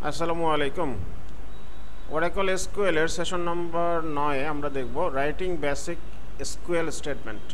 আসসালামু আলাইকুম। Oracle SQL এর সেশন নম্বর 9 আমরা দেখব রাইটিং বেসিক এসকিউএল স্টেটমেন্ট।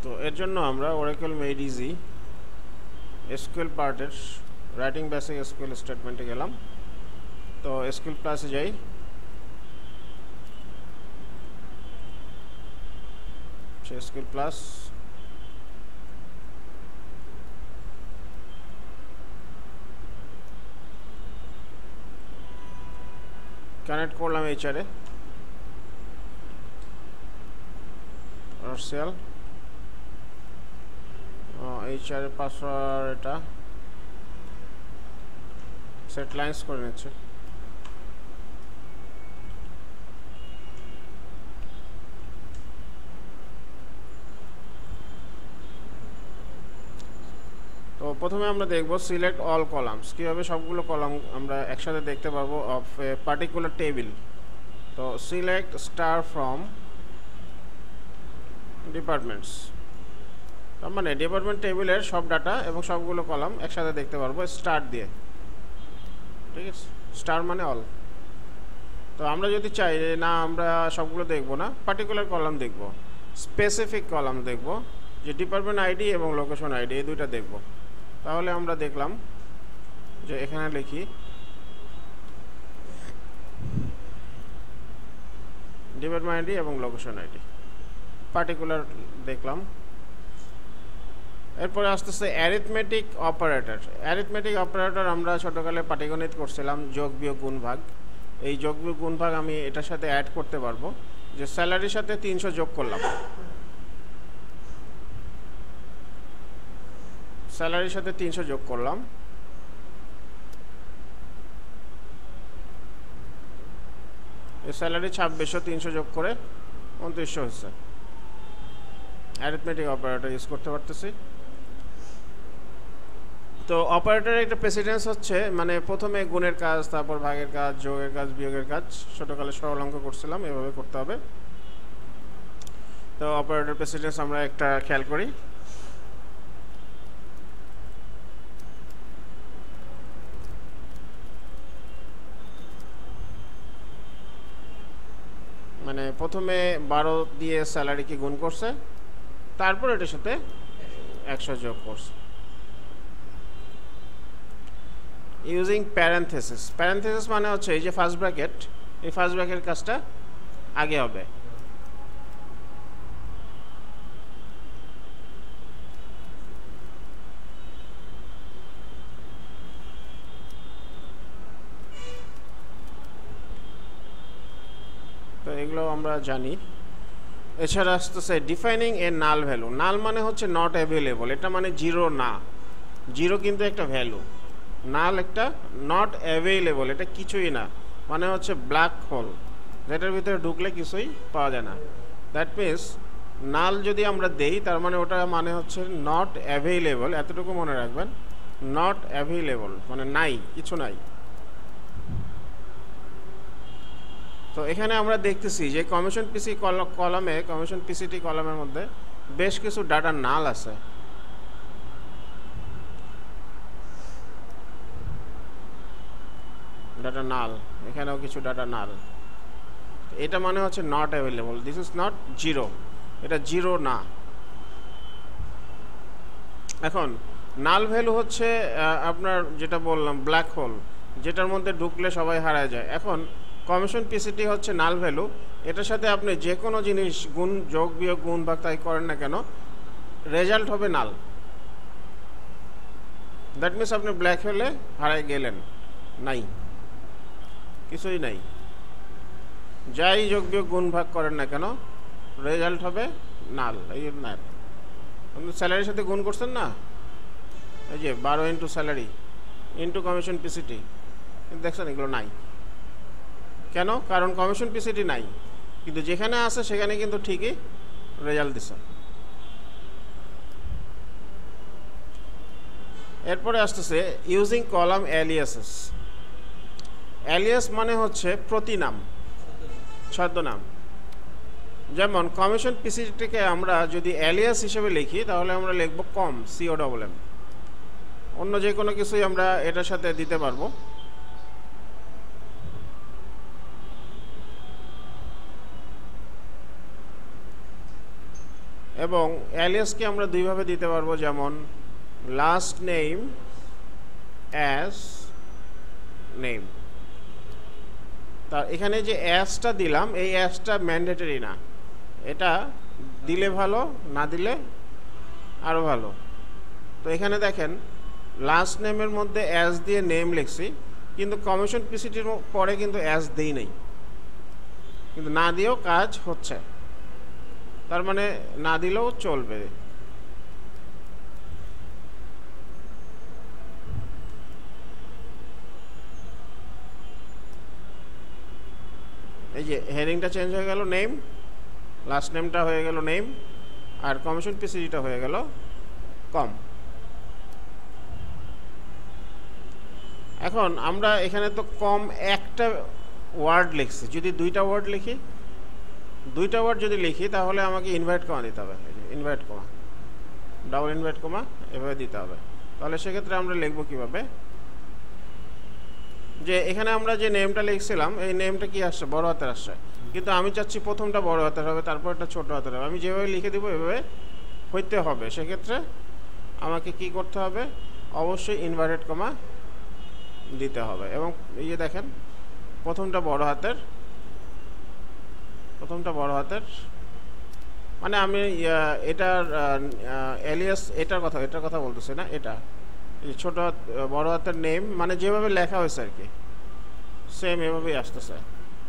তো এর জন্য আমরা ওরাকল মেড ইজি এসকিউএল পার্টের রাইটিং বেসিক এসকিউএল স্টেটমেন্টে গেলাম। তো এসকিউএল প্লাসে যাই। এসকিউএল প্লাস কানেক্ট করলাম এইচআরে পার্সিয়াল এইচআর পাসওয়ার্ড এটা সেট লাইন্স করে নিচ্ছে। তো প্রথমে আমরা দেখব সিলেক্ট অল কলামস, কীভাবে সবগুলো কলাম আমরা একসাথে দেখতে পারবো অফ এ পার্টিকুলার টেবিল। তো সিলেক্ট স্টার ফ্রম ডিপার্টমেন্টস, তার মানে ডিপার্টমেন্ট টেবিলের সব ডাটা এবং সবগুলো কলাম একসাথে দেখতে পারবো স্টার দিয়ে। ঠিক আছে, স্টার মানে অল। তো আমরা যদি চাই না আমরা সবগুলো দেখব না, পার্টিকুলার কলাম দেখব, স্পেসিফিক কলাম দেখব, যে ডিপার্টমেন্ট আইডি এবং লোকেশন আইডি এই দুইটা দেখব। তাহলে আমরা দেখলাম যে এখানে লিখি ডিপার্টমেন্ট আইডি এবং লোকেশন আইডি, পার্টিকুলার দেখলাম। এরপরে আসতেছে অ্যারিথমেটিক অপারেটর। অ্যারিথমেটিক অপারেটর আমরা ছোটোকালে পাটিগণিত করছিলাম, যোগ বিয়োগ গুণ ভাগ। এই যোগ বিয়োগ গুণ ভাগ আমি এটার সাথে অ্যাড করতে পারবো, যে স্যালারির সাথে 300 যোগ করলাম, স্যালারির সাথে 300 যোগ করলাম, এই স্যালারি 2600, 300 যোগ করে 2900 হচ্ছে। অ্যারিথমেটিক অপারেটর ইউজ করতে পারতেছি। তো অপারেটরের একটা প্রেসিডেন্স হচ্ছে, মানে প্রথমে গুণের কাজ, তারপর ভাগের কাজ, যোগের কাজ, বিয়োগের কাজ। ছোটোকালে সরল অঙ্ক করছিলাম, এভাবে করতে হবে। তো অপারেটর প্রেসিডেন্স আমরা একটা খেয়াল করি। মানে প্রথমে 12 দিয়ে স্যালারিকে গুণ করছে, তারপর এটার সাথে 100 যোগ করছে। Using parenthesis. প্যারেনথেসিস মানে হচ্ছে এই যে ফার্স্ট ব্র্যাকেট, এই ফার্স্ট ব্র্যাকেট কাজটা আগে হবে। তো এগুলো আমরা জানি। এছাড়া আসতেছে ডিফাইনিং এ নাল ভ্যালু। নাল মানে হচ্ছে নট অ্যাভেলেবল, এটা মানে জিরো না, জিরো কিন্তু একটা ভ্যালু। নাল একটা নট অ্যাভেলেবল, এটা কিছুই না, মানে হচ্ছে ব্ল্যাক হোল, যেটার ভিতরে ঢুকলে কিছুই পাওয়া যায় না। দ্যাট মিনস নাল যদি আমরা দেই, তার মানে ওটা মানে হচ্ছে নট অ্যাভেলেবল। এতটুকু মনে রাখবেন, নট অ্যাভেলেবল মানে নাই, কিছু নাই। তো এখানে আমরা দেখতেছি যে কমিশন পিসি কলামে, কমিশন পিসিটি কলামের মধ্যে বেশ কিছু ডাটা নাল আছে। ডাটা নাল, এখানেও কিছু ডাটা নাল। এটা মানে হচ্ছে not available, this is not zero, এটা জিরো না। এখন নাল ভ্যালু হচ্ছে আপনার যেটা বললাম ব্ল্যাক হোল, যেটার মধ্যে ঢুকলে সবাই হারায় যায়। এখন কমিশন পিসিটি হচ্ছে নাল ভ্যালু, এটার সাথে আপনি যে কোনো জিনিস গুণ, যোগ বিয়োগ গুণ ভাগ তাই করেন না কেন, রেজাল্ট হবে নাল। দ্যাট মিনস আপনি ব্ল্যাক হোলে হারায় গেলেন, নাই, কিছুই নাই। যাই যোগ বিয়োগ গুণ ভাগ করেন না কেন, রেজাল্ট হবে নাল। এই নাল আপনি স্যালারির সাথে গুণ করছেন না, এই যে 12 into salary into commission PCT, দেখছেন এগুলো নাই। কেন? কারণ কমিশন পিসিটি নাই, কিন্তু যেখানে আছে সেখানে কিন্তু ঠিকই রেজাল্ট দিছে। এরপরে আসতেছে ইউজিং কলাম অ্যালিয়াসেস। অ্যালিয়াস মানে হচ্ছে প্রতিনাম, ছদ্মনাম। যেমন কমিশন পিসিটিকে আমরা যদি অ্যালিয়াস হিসেবে লিখি, তাহলে আমরা লিখব কম, COMM। অন্য যে কোনো কিছুই আমরা এটার সাথে দিতে পারবো। এবং অ্যালিয়াসকে আমরা দুইভাবে দিতে পারবো, যেমন লাস্ট নেম অ্যাজ নেম। তা এখানে যে অ্যাজটা দিলাম, এই অ্যাজটা ম্যান্ডেটরি না, এটা দিলে ভালো, না দিলে আরও ভালো। তো এখানে দেখেন লাস্ট নেমের মধ্যে অ্যাজ দিয়ে নেম লিখছি, কিন্তু কমিশন পিসিটির পরে কিন্তু অ্যাজ দেই নেই, কিন্তু না দিয়েও কাজ হচ্ছে, তার মানে না দিলেও চলবে। এই যে হেডিংটা চেঞ্জ হয়ে গেল নেম, লাস্ট নেমটা হয়ে গেল নেম, আর কমিশন পিসিটিটা হয়ে গেল কম। এখন আমরা এখানে তো কম একটা ওয়ার্ড লিখছি, যদি দুইটা ওয়ার্ড লিখি, দুইটা ওয়ার্ড যদি লিখি তাহলে আমাকে ইনভার্ট কমা দিতে হবে, invert comma, double invert comma এভাবে দিতে হবে। তাহলে সেক্ষেত্রে আমরা লিখবো কিভাবে, যে এখানে আমরা যে নেমটা লিখছিলাম এই নেমটা কি আসছে, বড় হাতের আসছে, কিন্তু আমি চাচ্ছি প্রথমটা বড় হাতের হবে, তারপর একটা ছোট হাতের হবে। আমি যেভাবে লিখে দিব এভাবে হইতে হবে। সেক্ষেত্রে আমাকে কি করতে হবে, অবশ্যই ইনভার্টেড কমা দিতে হবে। এবং এই যে দেখেন প্রথমটা বড় হাতের, প্রথমটা বড় হাতের, মানে আমি এটার এলিয়াস এটার কথা বলতেছি না, এটা ছোট হাত বড় হাতের নেম, মানে যেভাবে লেখা হয়েছে আর কি সেম এভাবেই আসতেছে।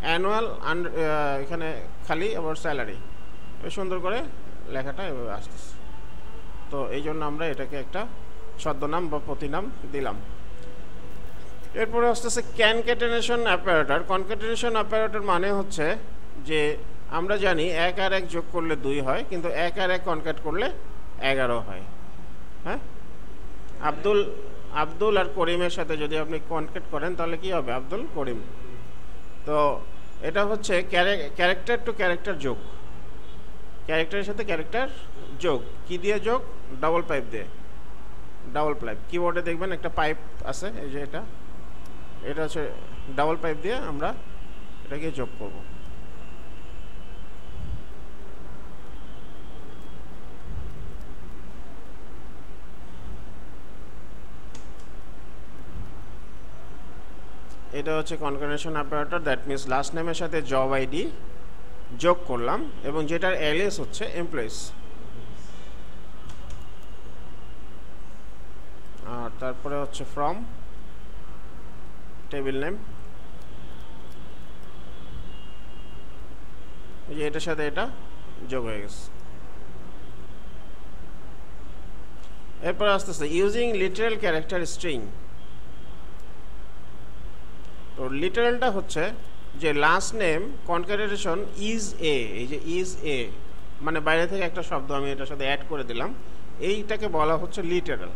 অ্যানুয়াল এখানে খালি, আবার স্যালারি, সুন্দর করে লেখাটা এভাবে আসতেছে। তো এই জন্য আমরা এটাকে একটা ছদ্মনাম বা প্রতিনাম দিলাম। এরপরে আসতেছে কনক্যাটেনেশন অপারেটর। কনক্যাটেনেশন অপারেটর মানে হচ্ছে যে আমরা জানি 1 আর 1 যোগ করলে 2 হয়, কিন্তু 1 আর 1 কনক্যাট করলে 11 হয়। হ্যাঁ, আব্দুল আর করিমের সাথে যদি আপনি কনক্যাট করেন তাহলে কি হবে, আব্দুল করিম। তো এটা হচ্ছে ক্যারেক্টার টু ক্যারেক্টার যোগ, ক্যারেক্টারের সাথে ক্যারেক্টার যোগ। কি দিয়ে যোগ, ডাবল পাইপ দিয়ে, ডাবল পাইপ। কিবোর্ডে দেখবেন একটা পাইপ আছে, এই যে এটা হচ্ছে ডাবল পাইপ দিয়ে আমরা এটাকে যোগ করব। এটা হচ্ছে concatenation operator, that means last নেমের সাথে জব আইডি যোগ করলাম এবং যেটার এলিয়াস হচ্ছে এমপ্লয়িজ, আর তারপরে হচ্ছে ফ্রম টেবিল নেম, এই যে এটার সাথে এটা যোগ হয়ে গেছে। এরপর আসতেছে ইউজিং লিটারাল ক্যারেক্টার স্ট্রিং। তো লিটারালটা হচ্ছে যে last name concatenation is a, এই যে ইজ এ মানে বাইরে থেকে একটা শব্দ আমি এটার সাথে অ্যাড করে দিলাম, এইটাকে বলা হচ্ছে লিটারাল।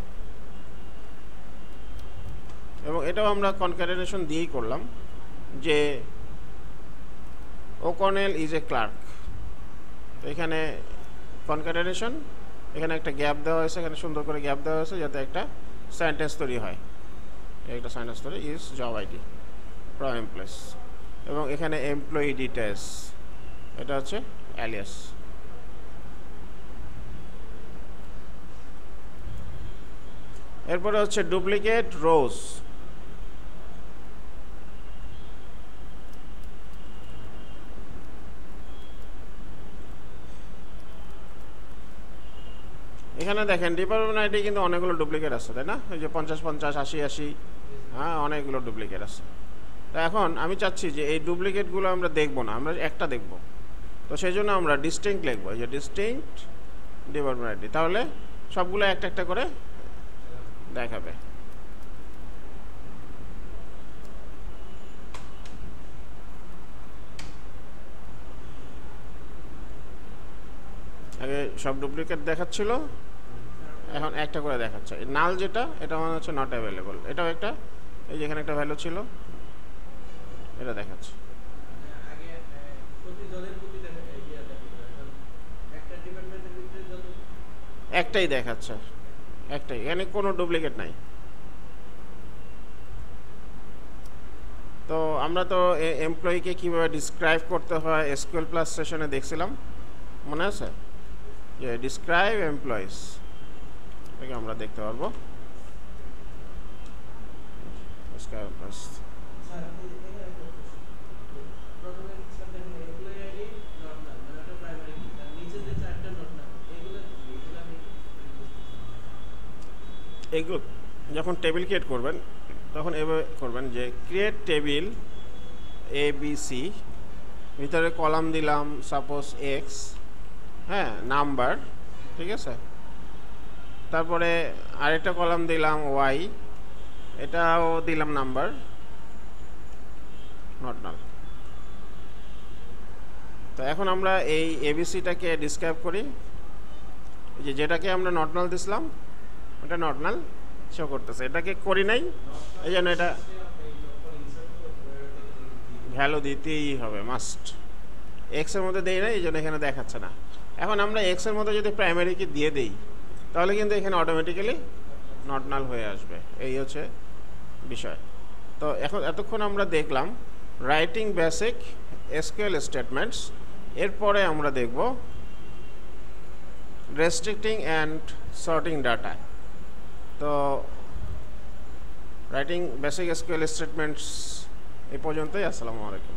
এবং এটাও আমরা কনক্যাটেনেশন দিয়েই করলাম, যে ওকনেল ইজ এ ক্লার্ক। তো এখানে কনক্যাটেনেশন, এখানে একটা গ্যাপ দেওয়া হয়েছে, এখানে সুন্দর করে গ্যাপ দেওয়া হয়েছে যাতে একটা সেন্টেন্স তৈরি হয়, একটা সেন্টেন্স তৈরি, is job ID from employees. এবং এখানে এমপ্লয়ি ডিটেলস, এটা হচ্ছে অ্যালিয়াস। এরপরে হচ্ছে ডুপ্লিকেট রোজ। এখানে দেখেন ডিপার্টমেন্ট আইডি কিন্তু অনেকগুলো ডুপ্লিকেট আছে, তাই না? এই যে 50 50 80 80, হ্যাঁ অনেকগুলো ডুপ্লিকেট আছে। তো এখন আমি চাচ্ছি যে এই ডুপ্লিকেটগুলো আমরা দেখব না, আমরা একটা দেখব। তো সেই জন্য আমরা ডিস্টিংক্ট লিখবো, এই যে ডিস্টিংক্ট ডিপার্টমেন্ট আইডি, তাহলে সবগুলো একটা একটা করে দেখাবে। আগে সব ডুপ্লিকেট দেখাচ্ছিল, এখন একটা করে দেখাচ্ছে। নাল যেটা, এটা মনে হচ্ছে নট অ্যাভেলেবল, এটাও একটা, এই যেখানে একটা ভ্যালু ছিল এটা দেখাচ্ছে। একটাই দেখাচ্ছে, একটাই, এখানে কোনো ডুপ্লিকেট নাই। তো আমরা তো এমপ্লয়িকে কীভাবে ডিসক্রাইব করতে হয় এসকিউএল প্লাস সেশনে দেখছিলাম, মনে আছে? যে ডিসক্রাইব এমপ্লয়িজ, এটাকে আমরা দেখতে পারবো। ডিসক্রাইব প্লাস এগুলো যখন টেবিল ক্রিয়েট করবেন তখন এভাবে করবেন যে ক্রিয়েট টেবিল ABC, ভিতরে কলাম দিলাম সাপোজ এক্স, হ্যাঁ, নাম্বার, ঠিক আছে। তারপরে আরেকটা কলাম দিলাম ওয়াই, এটাও দিলাম নাম্বার, নট নাল। তো এখন আমরা এই এবিসিটাকে ডিসক্রাইব করি, যে যেটাকে আমরা নট নাল দিছিলাম ওটা নট নাল শো করতেছে, এটাকে করি নাই, এই জন্য এটা ভ্যালু দিতেই হবে, মাস্ট। এক্সের মধ্যে দেই না, এই জন্য এখানে দেখাচ্ছে না। এখন আমরা এক্সের মধ্যে যদি প্রাইমারি কি দিয়ে দেই তাহলে কিন্তু এখানে অটোমেটিক্যালি নট নাল হয়ে আসবে, এই হচ্ছে বিষয়। তো এখন এতক্ষণ আমরা দেখলাম রাইটিং বেসিক এসকিউএল স্টেটমেন্টস, এরপরে আমরা দেখব রেস্ট্রিক্টিং অ্যান্ড সর্টিং ডাটা। তো রাইটিং বেসিক এসকিউএল স্টেটমেন্টস এই পর্যন্তই। আসসালামু আলাইকুম।